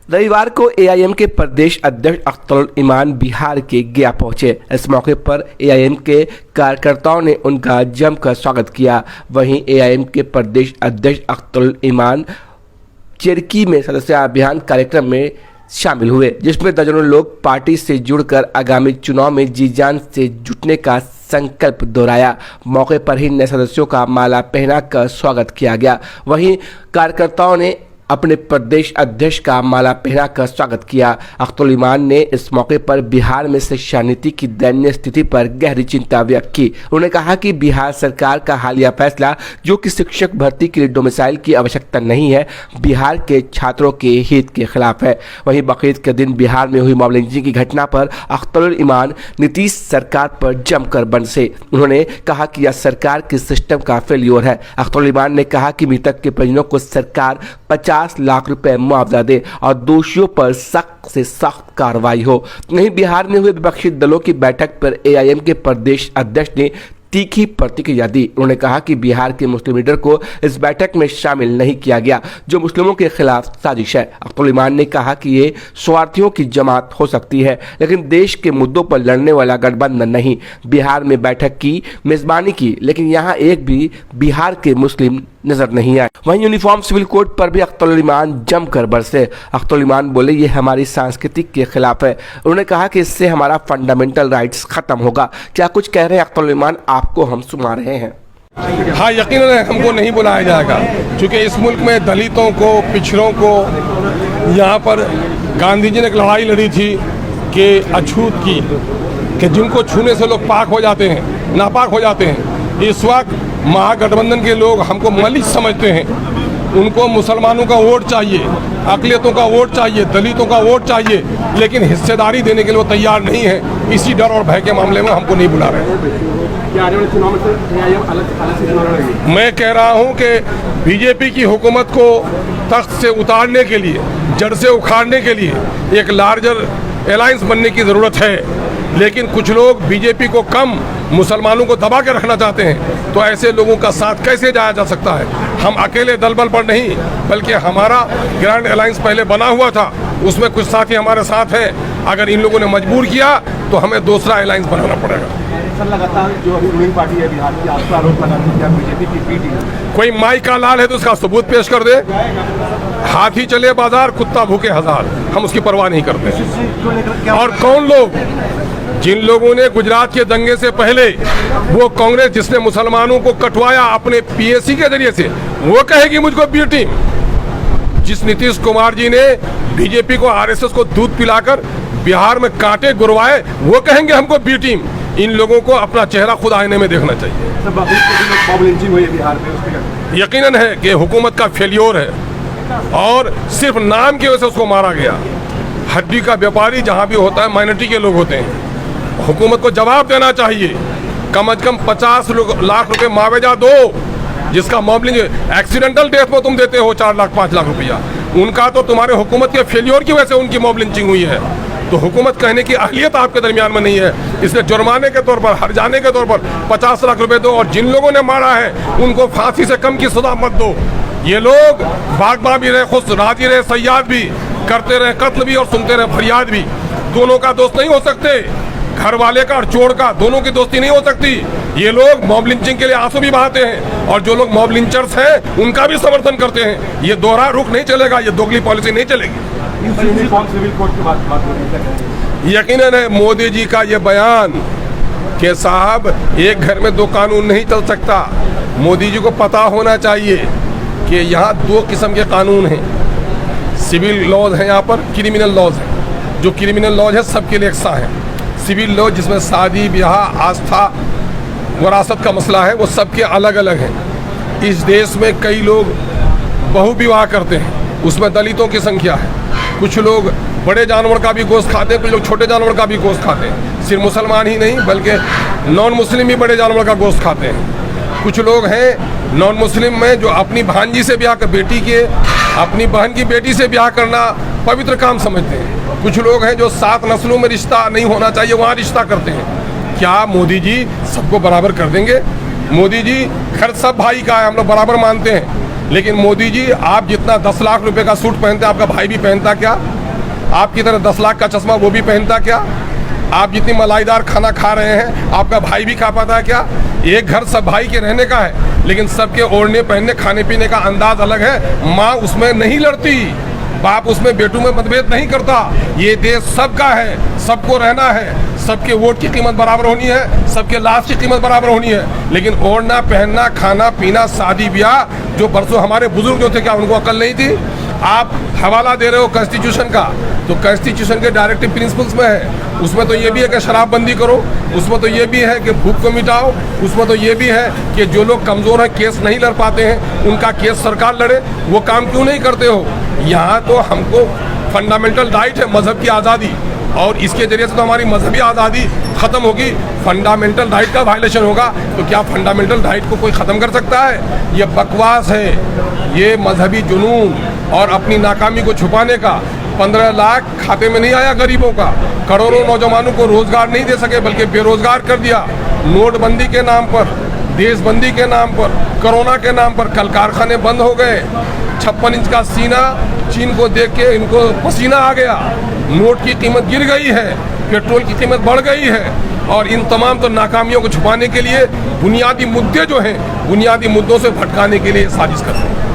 रविवार को एआईएम के प्रदेश अध्यक्ष अख्तरुल इमान बिहार के गया पहुंचे। इस मौके पर एआईएम के कार्यकर्ताओं ने उनका जमकर स्वागत किया। वहीं एआईएम के प्रदेश अध्यक्ष अख्तरुल इमान चेरकी में सदस्य अभियान कार्यक्रम में शामिल हुए, जिसमें दर्जनों लोग पार्टी से जुड़कर आगामी चुनाव में जी जान से जुटने का संकल्प दोहराया। मौके पर ही नए सदस्यों का माला पहनाकर स्वागत किया गया। वहीं कार्यकर्ताओं ने अपने प्रदेश अध्यक्ष का माला पहनाकर स्वागत किया। अख्तरुल इमान ने इस मौके पर बिहार में शिक्षा नीति की दयनीय स्थिति पर गहरी चिंता व्यक्त की। उन्होंने कहा कि बिहार सरकार का हालिया फैसला, जो कि शिक्षक भर्ती के लिए डोमिसाइल की आवश्यकता नहीं है, बिहार के छात्रों के हित के खिलाफ है। वहीं बकरीद के दिन बिहार में हुई मॉब लिंचिंग की घटना पर अख्तरुल इमान नीतीश सरकार पर जमकर बरसे। उन्होंने कहा कि यह सरकार के सिस्टम का फेल्योर है। अख्तरुल इमान ने कहा कि मृतक के परिजनों को सरकार 50 लाख रुपए मुआवजा दे और दोषियों पर सख्त से सख्त कार्रवाई हो। वहीं बिहार में हुए विपक्षी दलों की बैठक पर एआईएम के प्रदेश अध्यक्ष ने तीखी प्रतिक्रिया दी। उन्होंने कहा कि बिहार के मुस्लिम लीडर को इस बैठक में शामिल नहीं किया गया, जो मुस्लिमों के खिलाफ साजिश है। अख्तरुल इमान ने कहा कि ये स्वार्थियों की जमात हो सकती है, लेकिन देश के मुद्दों पर लड़ने वाला गठबंधन नहीं। बिहार में बैठक की मेजबानी की, लेकिन यहाँ एक भी बिहार के मुस्लिम नजर नहीं आए। वहीं यूनिफॉर्म सिविल कोड पर भी अख्तरुल इमान जमकर बरसे। अख्तरुल इमान बोले, ये हमारी संस्कृति के खिलाफ है। उन्होंने कहा कि इससे हमारा फंडामेंटल राइट्स खत्म होगा। क्या कुछ कह रहे हैं अख्तरुल इमान, आपको हम सुना रहे हैं। हाँ, यकीनन हमको नहीं बुलाया जाएगा, क्योंकि इस मुल्क में दलितों को, पिछड़ों को, यहाँ पर गांधी जी ने एक लड़ाई लड़ी थी कि अछूत की, कि जिनको छूने से लोग पाक हो जाते हैं, नापाक हो जाते हैं। इस वक्त महागठबंधन के लोग हमको मलिक समझते हैं। उनको मुसलमानों का वोट चाहिए, अक़लियतों का वोट चाहिए, दलितों का वोट चाहिए, लेकिन हिस्सेदारी देने के लिए वो तैयार नहीं है। इसी डर और भय के मामले में हमको नहीं बुला रहे। मैं कह रहा हूं कि बीजेपी की हुकूमत को तख्त से उतारने के लिए, जड़ से उखाड़ने के लिए एक लार्जर अलायंस बनने की ज़रूरत है। लेकिन कुछ लोग बीजेपी को कम, मुसलमानों को दबा के रखना चाहते हैं। तो ऐसे लोगों का साथ कैसे जाया जा सकता है? हम अकेले दल बल पर नहीं, बल्कि हमारा ग्रैंड अलायंस पहले बना हुआ था, उसमें कुछ साथी हमारे साथ हैं। अगर इन लोगों ने मजबूर किया तो हमें दूसरा अलायंस बनाना पड़ेगा। लगातार जो अभी रूलिंग पार्टी है बिहार की, आप आरोप लगाते हैं कि बीजेपी की बी टीम, कोई माई का लाल है तो उसका सबूत पेश कर दे। हाथी चले बाजार, कुत्ता भूखे हजार, हम उसकी परवाह नहीं करते। और कौन लोग, जिन लोगों ने गुजरात के दंगे से पहले वो कांग्रेस जिसने मुसलमानों को कटवाया अपने पीएसी के जरिए से, वो कहेगी मुझको बी टीम। जिस नीतीश कुमार जी ने बीजेपी को, आरएसएस को दूध पिलाकर बिहार में कांटे गुरवाए, वो कहेंगे हमको बी टीम। इन लोगों को अपना चेहरा खुद आईने में देखना चाहिए। यकीनन है कि हुकूमत का फेल्योर है और सिर्फ नाम की वजह से उसको मारा गया। हड्डी का व्यापारी जहां भी होता है, माइनॉरिटी के लोग होते हैं। हुकूमत को जवाब देना चाहिए। कम से कम 50 लाख रुपए मुआवजा दो, जिसका मॉबलिंग एक्सीडेंटल डेथ में तुम देते हो 4 लाख 5 लाख रुपया। उनका तो तुम्हारे हुकूमत के फेल्योर की वजह से उनकी मॉब लिंचिंग हुई है। तो हुकूमत कहने की अहलियत आपके दरमियान में नहीं है, इसलिए जुर्माने के तौर पर, हर जाने के तौर पर 50 लाख रुपए दो, और जिन लोगों ने मारा है उनको फांसी से कम की सजा मत दो। ये लोग बागबा भी रहे, खुद राजी रहे, सयाद भी करते रहे, कत्ल भी और सुनते रहे फरियाद भी। दोनों का दोस्त नहीं हो सकते, घर वाले का और चोर का, दोनों की दोस्ती नहीं हो सकती। ये लोग मॉब लिंचिंग के लिए आंसू भी बहाते हैं, और जो लोग मॉब लिंचर्स हैं उनका भी समर्थन करते हैं। ये दोहरा रुख नहीं चलेगा, ये दोगली पॉलिसी नहीं चलेगी। यकीनन है मोदी जी का ये बयान कि साहब एक घर में 2 कानून नहीं चल सकता। मोदी जी को पता होना चाहिए कि यहाँ 2 किस्म के कानून हैं। सिविल लॉज हैं, यहाँ पर क्रिमिनल लॉज हैं। जो क्रिमिनल लॉज है सबके लिए एकसा है। सिविल लॉ जिसमें शादी, ब्याह, आस्था, विरासत का मसला है, वो सबके अलग अलग हैं। इस देश में कई लोग बहु विवाह करते हैं, उसमें दलितों की संख्या है। कुछ लोग बड़े जानवर का भी गोश्त खाते हैं, कुछ लोग छोटे जानवर का भी गोश्त खाते हैं। सिर्फ मुसलमान ही नहीं बल्कि नॉन मुस्लिम भी बड़े जानवर का गोश्त खाते हैं। कुछ लोग हैं नॉन मुस्लिम में जो अपनी भांजी से ब्याह कर, बेटी के अपनी बहन की बेटी से ब्याह करना पवित्र काम समझते हैं। कुछ लोग हैं जो 7 नस्लों में रिश्ता नहीं होना चाहिए, वहाँ रिश्ता करते हैं। क्या मोदी जी सबको बराबर कर देंगे? मोदी जी खैर सब भाई का है, हम लोग बराबर मानते हैं, लेकिन मोदी जी, आप जितना 10 लाख रुपए का सूट पहनते आपका भाई भी पहनता क्या? आपकी तरह 10 लाख का चश्मा वो भी पहनता क्या? आप जितनी मलाईदार खाना खा रहे हैं आपका भाई भी खा पाता है क्या? एक घर सब भाई के रहने का है, लेकिन सबके ओढ़ने पहनने खाने पीने का अंदाज अलग है। माँ उसमें नहीं लड़ती, बाप उसमें बेटों में मतभेद नहीं करता। ये देश सबका है, सबको रहना है, सबके वोट की कीमत बराबर होनी है, सबके लाश की कीमत बराबर होनी है। लेकिन ओढ़ना पहनना खाना पीना शादी ब्याह, जो बरसों हमारे बुजुर्ग जो थे, क्या उनको अकल नहीं थी? आप हवाला दे रहे हो कॉन्स्टिट्यूशन का, तो कॉन्स्टिट्यूशन के डायरेक्टिव प्रिंसिपल्स में है, उसमें तो ये भी है कि शराबबंदी करो, उसमें तो ये भी है कि भूख को मिटाओ, उसमें तो ये भी है कि जो लोग कमज़ोर हैं, केस नहीं लड़ पाते हैं, उनका केस सरकार लड़े। वो काम क्यों नहीं करते हो? यहाँ तो हमको फंडामेंटल राइट है मजहब की आज़ादी, और इसके जरिए से तो हमारी मजहबी आज़ादी ख़त्म होगी। फंडामेंटल राइट का वायलेशन होगा तो क्या फंडामेंटल राइट को कोई ख़त्म कर सकता है? ये बकवास है, ये मजहबी जुनून और अपनी नाकामी को छुपाने का। 15 लाख खाते में नहीं आया गरीबों का, करोड़ों नौजवानों को रोजगार नहीं दे सके बल्कि बेरोजगार कर दिया। नोटबंदी के नाम पर, देशबंदी के नाम पर, कोरोना के नाम पर कल कारखाने बंद हो गए। 56 इंच का सीना चीन को देख के इनको पसीना आ गया। नोट की कीमत गिर गई है, पेट्रोल की कीमत बढ़ गई है, और इन तमाम तो नाकामियों को छुपाने के लिए बुनियादी मुद्दे जो हैं, बुनियादी मुद्दों से भटकाने के लिए साजिश कर रहे हैं।